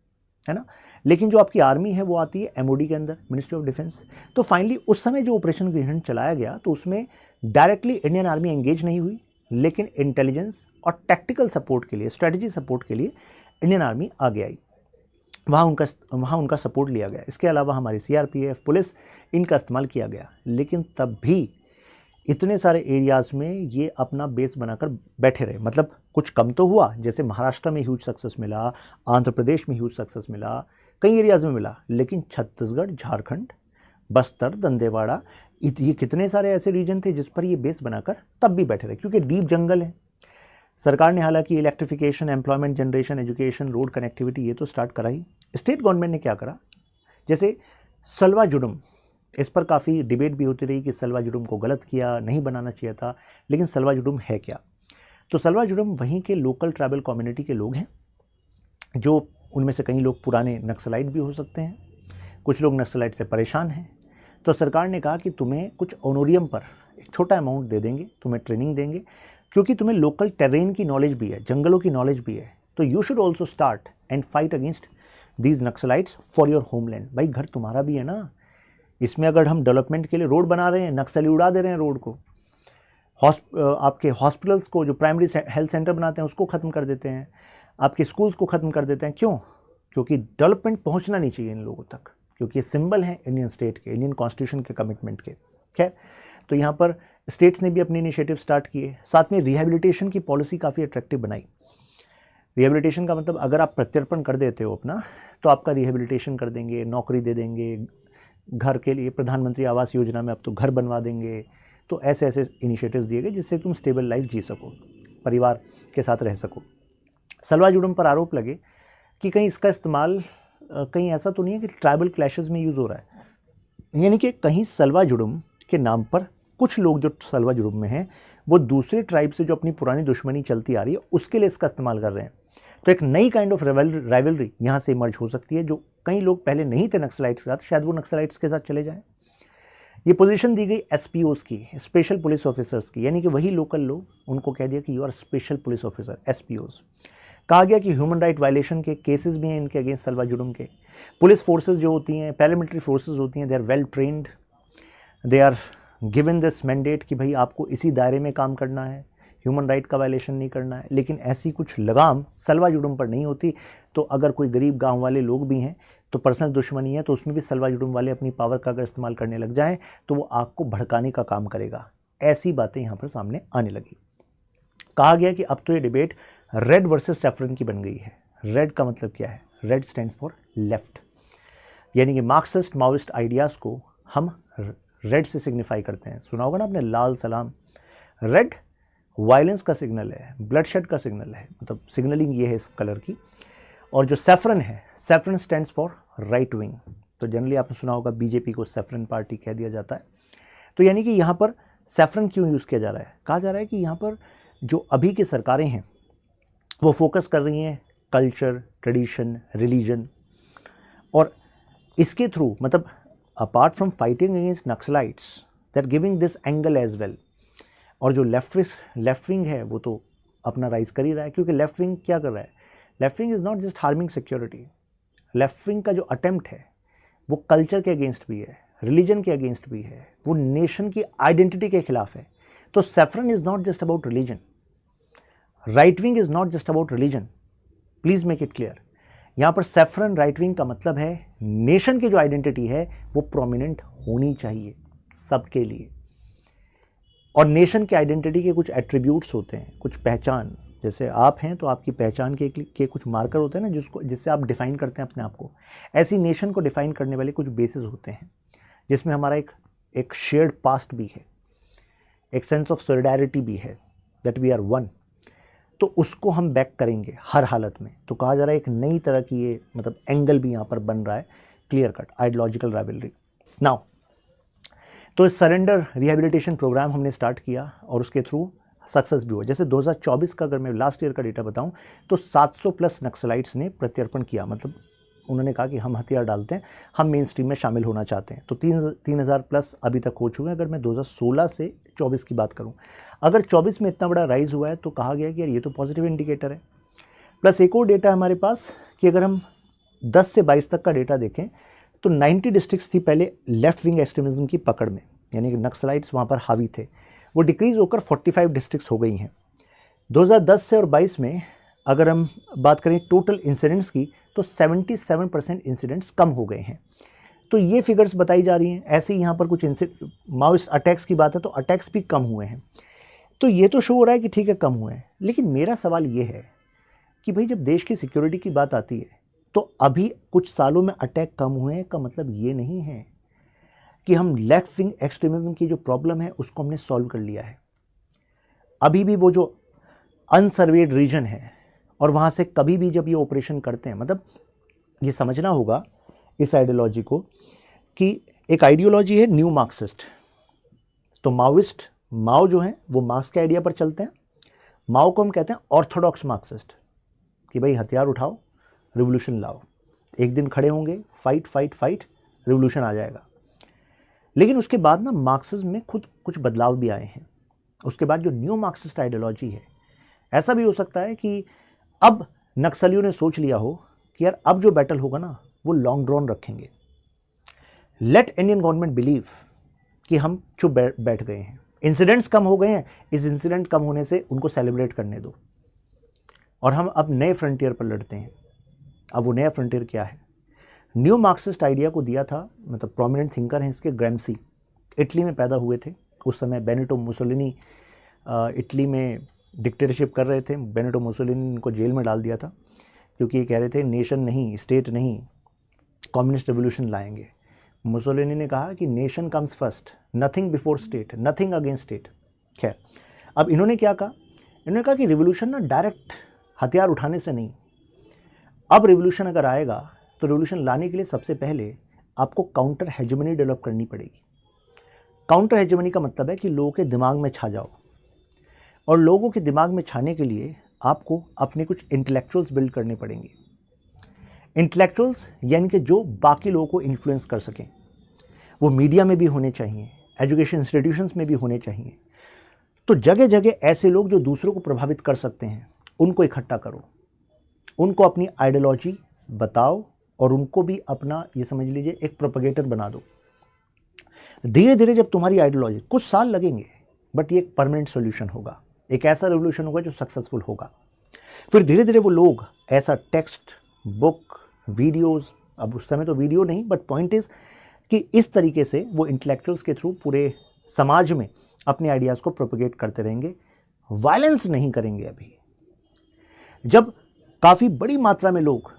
है ना। लेकिन जो आपकी आर्मी है वो आती है एमओडी के अंदर, मिनिस्ट्री ऑफ डिफेंस। तो फाइनली उस समय जो ऑपरेशन ग्रीनहंट चलाया गया, तो उसमें डायरेक्टली इंडियन आर्मी एंगेज नहीं हुई, लेकिन इंटेलिजेंस और टैक्टिकल सपोर्ट के लिए, स्ट्रेटजी सपोर्ट के लिए इंडियन आर्मी आगे आई, वहाँ उनका सपोर्ट लिया गया। इसके अलावा हमारी सीआरपीएफ, पुलिस, इनका इस्तेमाल किया गया। लेकिन तब भी इतने सारे एरियाज़ में ये अपना बेस बनाकर बैठे रहे। मतलब कुछ कम तो हुआ, जैसे महाराष्ट्र में ह्यूज सक्सेस मिला, आंध्र प्रदेश में ह्यूज सक्सेस मिला, कई एरियाज़ में मिला, लेकिन छत्तीसगढ़, झारखंड, बस्तर, दंतेवाड़ा, ये कितने सारे ऐसे रीजन थे जिस पर ये बेस बनाकर तब भी बैठे रहे, क्योंकि डीप जंगल है। सरकार ने हालांकि electrification, employment generation, education, road connectivity ये तो स्टार्ट करा ही। स्टेट गवर्नमेंट ने क्या करा, जैसे सलवा जुडुम, इस पर काफ़ी डिबेट भी होती रही कि सलवा जुडुम को गलत किया, नहीं बनाना चाहिए था। लेकिन सलवा जुडुम है क्या? तो सलवा जुडुम वहीं के लोकल ट्राइबल कम्युनिटी के लोग हैं, जो उनमें से कई लोग पुराने नक्सलाइट भी हो सकते हैं, कुछ लोग नक्सलाइट से परेशान हैं। तो सरकार ने कहा कि तुम्हें कुछ ऑनोरियम पर एक छोटा अमाउंट दे देंगे, तुम्हें ट्रेनिंग देंगे, क्योंकि तुम्हें लोकल टेरेन की नॉलेज भी है, जंगलों की नॉलेज भी है। तो you should also start and fight against these Naxalites for your homeland. भाई घर तुम्हारा भी है ना, इसमें अगर हम डेवलपमेंट के लिए रोड बना रहे हैं, नक्सली उड़ा दे रहे हैं रोड को, आपके हॉस्पिटल्स को, जो प्राइमरी हेल्थ सेंटर बनाते हैं उसको ख़त्म कर देते हैं, आपके स्कूल्स को ख़त्म कर देते हैं। क्यों? क्योंकि डेवलपमेंट पहुंचना नहीं चाहिए इन लोगों तक, क्योंकि ये सिंबल हैं इंडियन स्टेट के, इंडियन कॉन्स्टिट्यूशन के कमिटमेंट के। खैर, तो यहाँ पर स्टेट्स ने भी अपने इनिशिएटिव स्टार्ट किए। साथ में रिहेबिलिटेशन की पॉलिसी काफ़ी अट्रैक्टिव बनाई। रिहेबिलिटेशन का मतलब अगर आप प्रत्यर्पण कर देते हो अपना, तो आपका रिहेबिलिटेशन कर देंगे, नौकरी दे देंगे, घर के लिए प्रधानमंत्री आवास योजना में अब तो घर बनवा देंगे। तो ऐसे ऐसे इनिशिएटिव्स दिए गए जिससे तुम स्टेबल लाइफ जी सको, परिवार के साथ रह सको। सलवा जुडुम पर आरोप लगे कि कहीं इसका इस्तेमाल, कहीं ऐसा तो नहीं है कि ट्राइबल क्लैशेस में यूज़ हो रहा है, यानी कि कहीं सलवा जुडुम के नाम पर कुछ लोग जो सलवा जुडुम में हैं, वो दूसरे ट्राइब से जो अपनी पुरानी दुश्मनी चलती आ रही है उसके लिए इसका इस्तेमाल कर रहे हैं। तो एक नई काइंड ऑफ राइवलरी यहाँ से इमर्ज हो सकती है। जो कई लोग पहले नहीं थे नक्सलाइट्स के साथ, शायद वो नक्सलाइट्स के साथ चले जाएं। ये पोजीशन दी गई एसपीओस की, स्पेशल पुलिस ऑफिसर्स की, यानी कि वही लोकल लोग, उनको कह दिया कि you are special police officer, SPOs. कहा गया कि ह्यूमन राइट वायलेशन के केसेस भी हैं इनके अगेंस्ट सलवा जुडुम के। पुलिस फोर्सेज जो होती हैं, पैरामिलिट्री फोर्सेज होती हैं, they are well trained, they are given this mandate कि भाई आपको इसी दायरे में काम करना है, ह्यूमन राइट का वायलेशन नहीं करना है। लेकिन ऐसी कुछ लगाम सलवा जुडुम पर नहीं होती। तो अगर कोई गरीब गांव वाले लोग भी हैं, तो पर्सनल दुश्मनी है, तो उसमें भी सलवा जुडुम वाले अपनी पावर का अगर इस्तेमाल करने लग जाएं, तो वो आग को भड़काने का काम करेगा। ऐसी बातें यहाँ पर सामने आने लगी। कहा गया कि अब तो ये डिबेट रेड वर्सेस सैफरन की बन गई है। रेड का मतलब क्या है? रेड स्टैंड्स फॉर लेफ्ट, यानी कि मार्क्सिस्ट माओइस्ट आइडियाज़ को हम रेड से सिग्निफाई करते हैं। सुना होगा ना आपने लाल सलाम। रेड वायलेंस का सिग्नल है, ब्लडशेड का सिग्नल है, मतलब सिग्नलिंग ये है इस कलर की। और जो सैफरन है, saffron stands for right wing. तो जनरली आपने सुना होगा बीजेपी को सैफरन पार्टी कह दिया जाता है। तो यानी कि यहाँ पर सैफरन क्यों यूज़ किया जा रहा है? कहा जा रहा है कि यहाँ पर जो अभी की सरकारें हैं वो फोकस कर रही हैं कल्चर, ट्रेडिशन, रिलीजन, और इसके थ्रू, मतलब apart from fighting against naxalites, they are giving this angle as well. और जो लेफ्ट विंग है वो तो अपना राइज कर ही रहा है, क्योंकि लेफ्ट विंग क्या कर रहा है? Left wing is not just harming security. Left wing का जो अटेम्प्ट है वो कल्चर के अगेंस्ट भी है, रिलीजन के अगेंस्ट भी है, वो नेशन की आइडेंटिटी के खिलाफ है। तो saffron is not just about religion, right wing is not just about religion, please make it clear. यहां पर सैफरन राइट विंग का मतलब है नेशन की जो आइडेंटिटी है वो प्रोमिनेंट होनी चाहिए सबके लिए। और नेशन की आइडेंटिटी के कुछ एट्रीब्यूट्स होते हैं, कुछ पहचान, जैसे आप हैं तो आपकी पहचान के कुछ मार्कर होते हैं ना, जिससे आप डिफाइन करते हैं अपने आप को। ऐसी नेशन को डिफाइन करने वाले कुछ बेसिस होते हैं, जिसमें हमारा एक शेयर्ड पास्ट भी है, एक सेंस ऑफ सॉलिडारिटी भी है, दैट वी आर वन। तो उसको हम बैक करेंगे हर हालत में। तो कहा जा रहा है एक नई तरह की ये मतलब एंगल भी यहाँ पर बन रहा है, clear cut ideological rivalry. Now तो सरेंडर रिहेबिलिटेशन प्रोग्राम हमने स्टार्ट किया और उसके थ्रू सक्सेस भी हुआ। जैसे 2024 का अगर मैं लास्ट ईयर का डेटा बताऊं तो 700 प्लस नक्सलाइट्स ने प्रत्यर्पण किया, मतलब उन्होंने कहा कि हम हथियार डालते हैं, हम मेन स्ट्रीम में शामिल होना चाहते हैं। तो 3000 प्लस अभी तक हो चुके हैं। अगर मैं 2016 से 24 की बात करूं, अगर 24 में इतना बड़ा राइज हुआ है तो कहा गया कि यार ये तो पॉजिटिव इंडिकेटर है। प्लस एक और डेटा है हमारे पास कि अगर हम 10 से 22 तक का डेटा देखें तो 90 डिस्ट्रिक्ट्स थी पहले लेफ्ट विंग एक्सट्रीमिज्म की पकड़ में, यानी कि नक्सलाइट्स वहाँ पर हावी थे। वो डिक्रीज़ होकर 45 डिस्ट्रिक्ट्स हो गई हैं 2010 से। और 22 में अगर हम बात करें टोटल इंसिडेंट्स की तो 77% इंसिडेंट्स कम हो गए हैं। तो ये फिगर्स बताई जा रही हैं। ऐसे ही यहाँ पर कुछ माओइस्ट अटैक्स की बात है तो अटैक्स भी कम हुए हैं। तो ये तो शो हो रहा है कि ठीक है कम हुए हैं, लेकिन मेरा सवाल ये है कि भाई जब देश की सिक्योरिटी की बात आती है तो अभी कुछ सालों में अटैक कम हुए हैं का मतलब ये नहीं है कि हम लेफ्ट विंग एक्सट्रीमिज्म की जो प्रॉब्लम है उसको हमने सॉल्व कर लिया है। अभी भी वो जो अनसर्वेड रीजन है और वहाँ से कभी भी जब ये ऑपरेशन करते हैं, मतलब ये समझना होगा इस आइडियोलॉजी को कि एक आइडियोलॉजी है न्यू मार्क्सिस्ट। तो माओइस्ट, माओ जो है वो मार्क्स के आइडिया पर चलते हैं। माओ को हम कहते हैं ऑर्थोडॉक्स मार्क्सिस्ट, कि भाई हथियार उठाओ, रिवोल्यूशन लाओ, एक दिन खड़े होंगे, फाइट फाइट फाइट, रिवोल्यूशन आ जाएगा। लेकिन उसके बाद ना मार्क्सिज्म में खुद कुछ बदलाव भी आए हैं। उसके बाद जो न्यू मार्क्सिस्ट आइडियोलॉजी है, ऐसा भी हो सकता है कि अब नक्सलियों ने सोच लिया हो कि यार अब जो बैटल होगा ना वो लॉन्ग ड्रॉन रखेंगे। लेट इंडियन गवर्नमेंट बिलीव कि हम चुप बैठ गए हैं, इंसिडेंट्स कम हो गए हैं, इस इंसिडेंट कम होने से उनको सेलिब्रेट करने दो और हम अब नए फ्रंटियर पर लड़ते हैं। अब वो नया फ्रंटियर क्या है? न्यू मार्क्सिस्ट आइडिया को दिया था, मतलब प्रोमिनेंट थिंकर हैं इसके, ग्रैम्सी, इटली में पैदा हुए थे। उस समय बेनिटो मुसोलिनी इटली में डिक्टेटरशिप कर रहे थे। बेनिटो मुसोलिनी को जेल में डाल दिया था क्योंकि ये कह रहे थे नेशन नहीं, स्टेट नहीं, कम्युनिस्ट रिवोल्यूशन लाएंगे। मुसोलिनी ने कहा कि nation comes first, nothing before state, nothing against state. खैर, अब इन्होंने क्या कहा? इन्होंने कहा कि रिवोल्यूशन ना डायरेक्ट हथियार उठाने से नहीं, अब रिवोल्यूशन अगर आएगा तो रिवोल्यूशन लाने के लिए सबसे पहले आपको काउंटर हेजेमनी डेवलप करनी पड़ेगी। काउंटर हेजेमनी का मतलब है कि लोगों के दिमाग में छा जाओ, और लोगों के दिमाग में छाने के लिए आपको अपने कुछ इंटेलेक्चुअल्स बिल्ड करने पड़ेंगे। इंटेलेक्चुअल्स यानी कि जो बाकी लोगों को इन्फ्लुएंस कर सकें। वो मीडिया में भी होने चाहिए, एजुकेशन इंस्टीट्यूशंस में भी होने चाहिए। तो जगह जगह ऐसे लोग जो दूसरों को प्रभावित कर सकते हैं उनको इकट्ठा करो, उनको अपनी आइडियोलॉजी बताओ और उनको भी अपना, ये समझ लीजिए, एक प्रोपेगेटर बना दो। धीरे धीरे जब तुम्हारी आइडियोलॉजी, कुछ साल लगेंगे बट ये एक परमानेंट सॉल्यूशन होगा, एक ऐसा रेवोल्यूशन होगा जो सक्सेसफुल होगा। फिर धीरे धीरे वो लोग ऐसा टेक्स्ट, बुक, वीडियोस, अब उस समय तो वीडियो नहीं, बट पॉइंट इज कि इस तरीके से वो इंटेलेक्चुअल्स के थ्रू पूरे समाज में अपने आइडियाज़ को प्रोपेगेट करते रहेंगे। वायलेंस नहीं करेंगे। अभी जब काफ़ी बड़ी मात्रा में लोग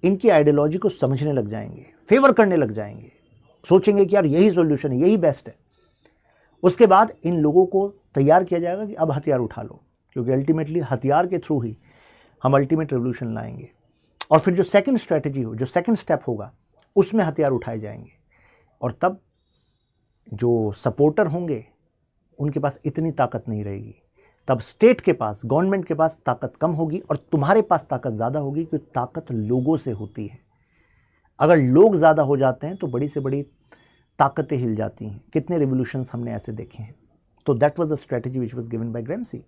इनकी आइडियोलॉजी को समझने लग जाएंगे, फेवर करने लग जाएंगे, सोचेंगे कि यार यही सॉल्यूशन है, यही बेस्ट है, उसके बाद इन लोगों को तैयार किया जाएगा कि अब हथियार उठा लो, क्योंकि अल्टीमेटली हथियार के थ्रू ही हम अल्टीमेट रिवोल्यूशन लाएंगे। और फिर जो सेकंड स्ट्रैटेजी हो, जो सेकंड स्टेप होगा, उसमें हथियार उठाए जाएंगे। और तब जो सपोर्टर होंगे उनके पास इतनी ताकत नहीं रहेगी। तब स्टेट के पास, गवर्नमेंट के पास ताकत कम होगी और तुम्हारे पास ताकत ज़्यादा होगी, क्योंकि ताकत लोगों से होती है। अगर लोग ज़्यादा हो जाते हैं तो बड़ी से बड़ी ताकतें हिल जाती हैं। कितने रिवोल्यूशंस हमने ऐसे देखे हैं। तो that was the strategy which was given by Gramsci.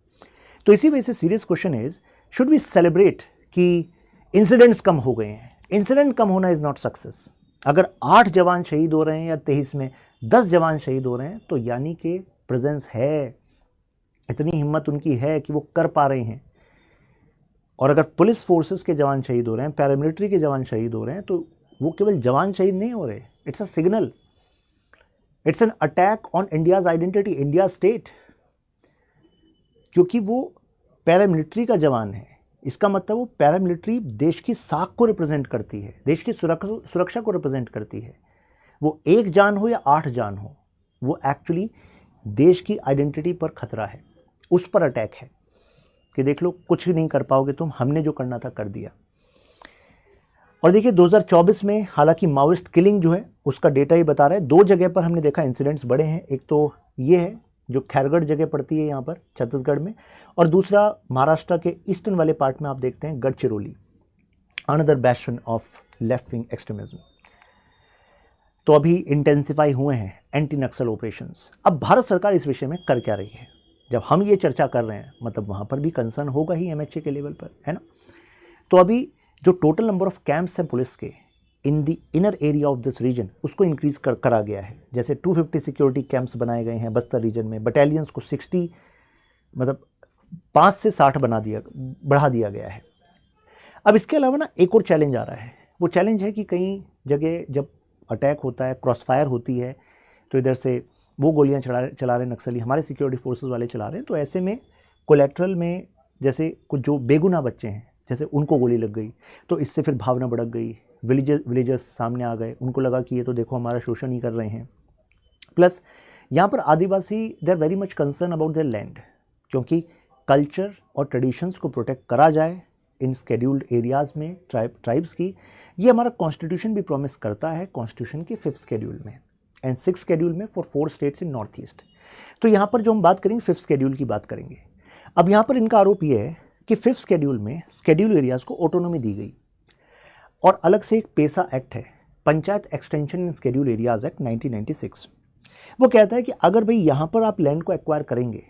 तो इसी वजह से serious question is, should we celebrate कि इंसिडेंट्स कम हो गए हैं? इंसिडेंट कम होना इज नॉट सक्सेस। अगर 8 जवान शहीद हो रहे हैं या 23 में 10 जवान शहीद हो रहे हैं तो यानी कि प्रेजेंस है, इतनी हिम्मत उनकी है कि वो कर पा रहे हैं। और अगर पुलिस फोर्सेस के जवान शहीद हो रहे हैं, पैरामिलिट्री के जवान शहीद हो रहे हैं, तो वो केवल जवान शहीद नहीं हो रहे, it's a signal, it's an attack on India's identity, India state. क्योंकि वो पैरामिलिट्री का जवान है, इसका मतलब वो पैरामिलिट्री देश की साख को रिप्रेजेंट करती है, देश की सुरक्षा को रिप्रेजेंट करती है। वो 1 जान हो या 8 जान हो, वो एक्चुअली देश की आइडेंटिटी पर खतरा है, उस पर अटैक है कि देख लो कुछ नहीं कर पाओगे तुम, हमने जो करना था कर दिया। और देखिए 2024 में हालांकि माओइस्ट किलिंग जो है उसका डेटा ही बता रहा है, 2 जगह पर हमने देखा इंसिडेंट्स बड़े हैं। एक तो ये है जो खैरगढ़ जगह पड़ती है यहाँ पर छत्तीसगढ़ में, और दूसरा महाराष्ट्र के ईस्टर्न वाले पार्ट में आप देखते हैं Gadchiroli, another bastion of left wing extremism. तो अभी इंटेंसिफाई हुए हैं एंटी नक्सल ऑपरेशंस। अब भारत सरकार इस विषय में कर क्या रही है? जब हम ये चर्चा कर रहे हैं मतलब वहाँ पर भी कंसर्न होगा ही MHA के लेवल पर, है ना। तो अभी जो टोटल नंबर ऑफ कैंप्स हैं पुलिस के in the inner area of this region उसको इंक्रीज करा गया है। जैसे 250 सिक्योरिटी कैंप्स बनाए गए हैं बस्तर रीजन में, बटालियंस को 60 मतलब 5 से 60 बढ़ा दिया गया है। अब इसके अलावा ना एक और चैलेंज आ रहा है, वो चैलेंज है कि कई जगह जब अटैक होता है, क्रॉस फायर होती है, तो इधर से वो गोलियां चला रहे नक्सली, हमारे सिक्योरिटी फोर्सेस वाले चला रहे हैं, तो ऐसे में कोलेट्रल में जैसे कुछ जो बेगुनाह बच्चे हैं जैसे उनको गोली लग गई, तो इससे फिर भावना भड़क गई, विलेजर्स सामने आ गए, उनको लगा कि ये तो देखो हमारा शोषण ही कर रहे हैं। प्लस यहाँ पर Adivasi they are very much concern about their land, क्योंकि कल्चर और ट्रेडिशंस को प्रोटेक्ट करा जाए इन स्केड्यूल्ड एरियाज़ में ट्राइब्स की, ये हमारा कॉन्स्टिट्यूशन भी प्रॉमिस करता है, कॉन्स्टिट्यूशन के 5th शेड्यूल में एंड 6th शेड्यूल में for 4 states in north east. तो यहाँ पर जो हम बात करेंगे 5th शेड्यूल की बात करेंगे। अब यहाँ पर इनका आरोप ये है कि 5th शेड्यूल में स्केड्यूल एरियाज़ को ऑटोनॉमी दी गई, और अलग से एक पेसा एक्ट है, panchayat extension in schedule areas act 1996। वो कहता है कि अगर भाई यहाँ पर आप लैंड को एक्वायर करेंगे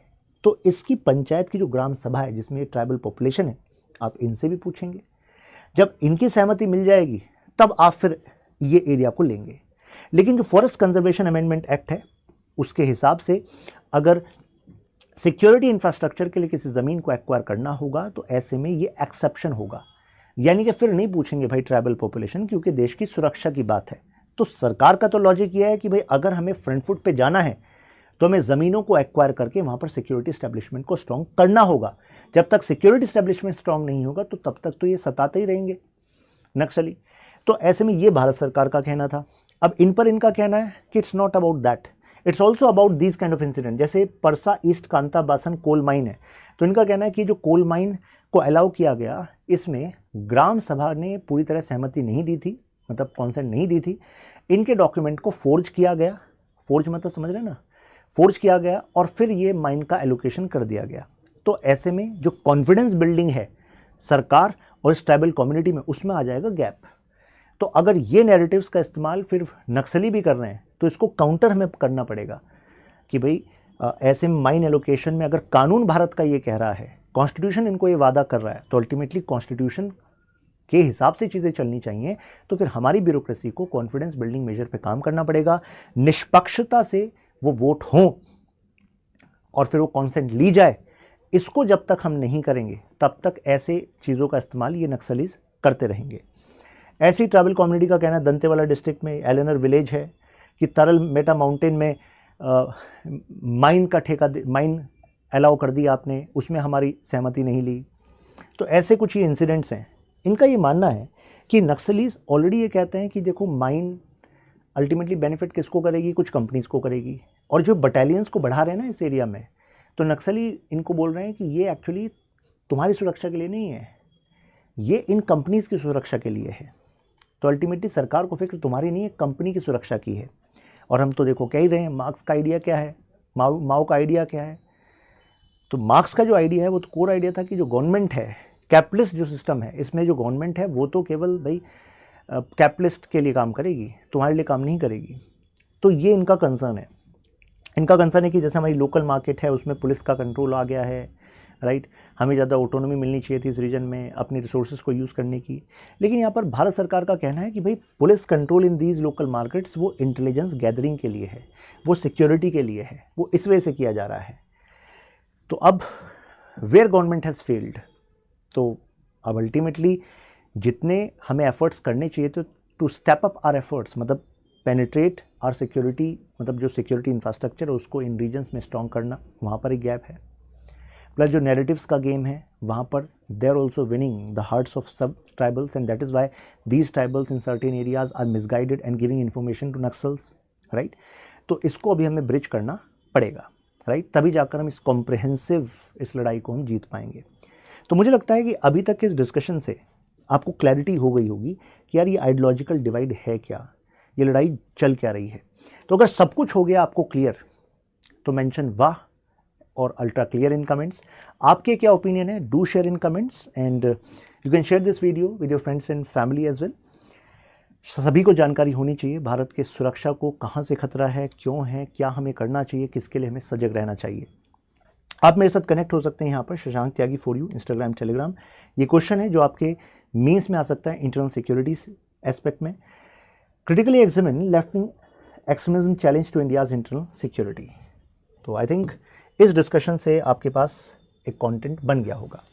तो इसकी पंचायत की जो ग्राम सभा है जिसमें ये ट्राइबल पॉपुलेशन है, आप इनसे भी पूछेंगे, जब इनकी सहमति मिल जाएगी तब आप फिर ये एरिया को लेंगे। लेकिन जो फॉरेस्ट कंजर्वेशन अमेंडमेंट एक्ट है उसके हिसाब से अगर सिक्योरिटी इंफ्रास्ट्रक्चर के लिए किसी ज़मीन को एक्वायर करना होगा तो ऐसे में ये एक्सेप्शन होगा, यानी कि फिर नहीं पूछेंगे भाई ट्राइबल पॉपुलेशन, क्योंकि देश की सुरक्षा की बात है। तो सरकार का तो लॉजिक ये है कि भाई अगर हमें फ्रंट फुट पे जाना है तो हमें ज़मीनों को एक्वायर करके वहाँ पर सिक्योरिटी एस्टेब्लिशमेंट को स्ट्रॉन्ग करना होगा। जब तक सिक्योरिटी एस्टेब्लिशमेंट स्ट्रॉन्ग नहीं होगा तो तब तक तो ये सताते ही रहेंगे नक्सली। तो ऐसे में ये भारत सरकार का कहना था। अब इन पर इनका कहना है कि it's not about that, it's also about this kind of incident. जैसे परसा ईस्ट कांता बासन कोल माइन है, तो इनका कहना है कि जो कोल माइन को अलाउ किया गया इसमें ग्राम सभा ने पूरी तरह सहमति नहीं दी थी, मतलब कॉन्सेंट नहीं दी थी। इनके डॉक्यूमेंट को फोर्ज किया गया, फोर्ज मतलब समझ रहे ना, फोर्ज किया गया और फिर ये माइन का एलोकेशन कर दिया गया। तो ऐसे में जो कॉन्फिडेंस बिल्डिंग है सरकार और इस ट्राइबल कम्युनिटी में, उसमें आ जाएगा गैप। तो अगर ये नैरेटिव्स का इस्तेमाल फिर नक्सली भी कर रहे हैं तो इसको काउंटर हमें करना पड़ेगा कि भाई ऐसे माइन एलोकेशन में अगर कानून भारत का ये कह रहा है, कॉन्स्टिट्यूशन इनको ये वादा कर रहा है, तो अल्टीमेटली कॉन्स्टिट्यूशन के हिसाब से चीज़ें चलनी चाहिए। तो फिर हमारी ब्यूरोक्रेसी को कॉन्फिडेंस बिल्डिंग मेजर पे काम करना पड़ेगा, निष्पक्षता से वो वोट हों और फिर वो कॉन्सेंट ली जाए। इसको जब तक हम नहीं करेंगे तब तक ऐसे चीज़ों का इस्तेमाल ये नक्सलीज करते रहेंगे। ऐसी ट्राइबल कम्युनिटी का कहना, दंतेवाड़ा डिस्ट्रिक्ट में एलेनर विलेज है कि तरल मेटा माउंटेन में माइन का ठेका, माइन अलाउ कर दी आपने, उसमें हमारी सहमति नहीं ली। तो ऐसे कुछ ये इंसिडेंट्स हैं। इनका ये मानना है कि नक्सलीज ऑलरेडी ये कहते हैं कि देखो माइन अल्टीमेटली बेनिफिट किसको करेगी, कुछ कंपनीज को करेगी। और जो बटालियंस को बढ़ा रहे हैं ना इस एरिया में, तो नक्सली इनको बोल रहे हैं कि ये एक्चुअली तुम्हारी सुरक्षा के लिए नहीं है, ये इन कंपनीज की सुरक्षा के लिए है। तो अल्टीमेटली सरकार को फिक्र तुम्हारी नहीं है, कंपनी की सुरक्षा की है। और हम तो देखो कह ही रहे हैं, मार्क्स का आइडिया क्या है, माओ का आइडिया क्या है। तो मार्क्स का जो आइडिया है वो तो कोर आइडिया था कि जो गवर्नमेंट है, कैपिटलिस्ट जो सिस्टम है, इसमें जो गवर्नमेंट है वो तो केवल भाई कैपिटलिस्ट के लिए काम करेगी, तुम्हारे लिए काम नहीं करेगी। तो ये इनका कंसर्न है। इनका कंसर्न है कि जैसे हमारी लोकल मार्केट है उसमें पुलिस का कंट्रोल आ गया है, राइट। हमें ज़्यादा ऑटोनॉमी मिलनी चाहिए थी इस रीजन में अपने रिसोर्सेज को यूज़ करने की। लेकिन यहाँ पर भारत सरकार का कहना है कि भाई police control in these local markets वो इंटेलिजेंस गैदरिंग के लिए है, वो सिक्योरिटी के लिए है, वो इस वजह से किया जा रहा है। तो अब वेयर गवर्नमेंट हैज़ फेल्ड, तो अब अल्टीमेटली जितने हमें एफर्ट्स करने चाहिए तो to step up our efforts, मतलब पेनिट्रेट आर सिक्योरिटी, मतलब जो सिक्योरिटी इंफ्रास्ट्रक्चर है उसको इन रीजन्स में स्ट्रॉन्ग करना, वहाँ पर एक गैप है। प्लस जो नैरेटिव्स का गेम है वहाँ पर they are also winning the hearts of सब tribals and that is why these tribals in certain areas are misguided and giving information to Naxals, right. तो इसको अभी हमें ब्रिज करना पड़ेगा, राइट, तभी जाकर हम इस कॉम्प्रहेंसिव इस लड़ाई को हम जीत पाएंगे। तो मुझे लगता है कि अभी तक के इस डिस्कशन से आपको क्लैरिटी हो गई होगी कि यार ये आइडियोलॉजिकल डिवाइड है क्या, ये लड़ाई चल क्या रही है। तो अगर सब कुछ हो गया आपको क्लियर तो मेंशन वाह और अल्ट्रा क्लियर इन कमेंट्स। आपके क्या ओपिनियन है, do share in comments and you can share this video with your friends and family as well. सभी को जानकारी होनी चाहिए भारत के सुरक्षा को कहाँ से खतरा है, क्यों है, क्या हमें करना चाहिए, किसके लिए हमें सजग रहना चाहिए। आप मेरे साथ कनेक्ट हो सकते हैं यहाँ पर Shashank Tyagi for you, Instagram, Telegram. ये क्वेश्चन है जो आपके मेंस में आ सकता है इंटरनल सिक्योरिटी एस्पेक्ट में। Critically examine left wing extremism challenge to India's internal security. तो आई थिंक इस डिस्कशन से आपके पास एक कंटेंट बन गया होगा।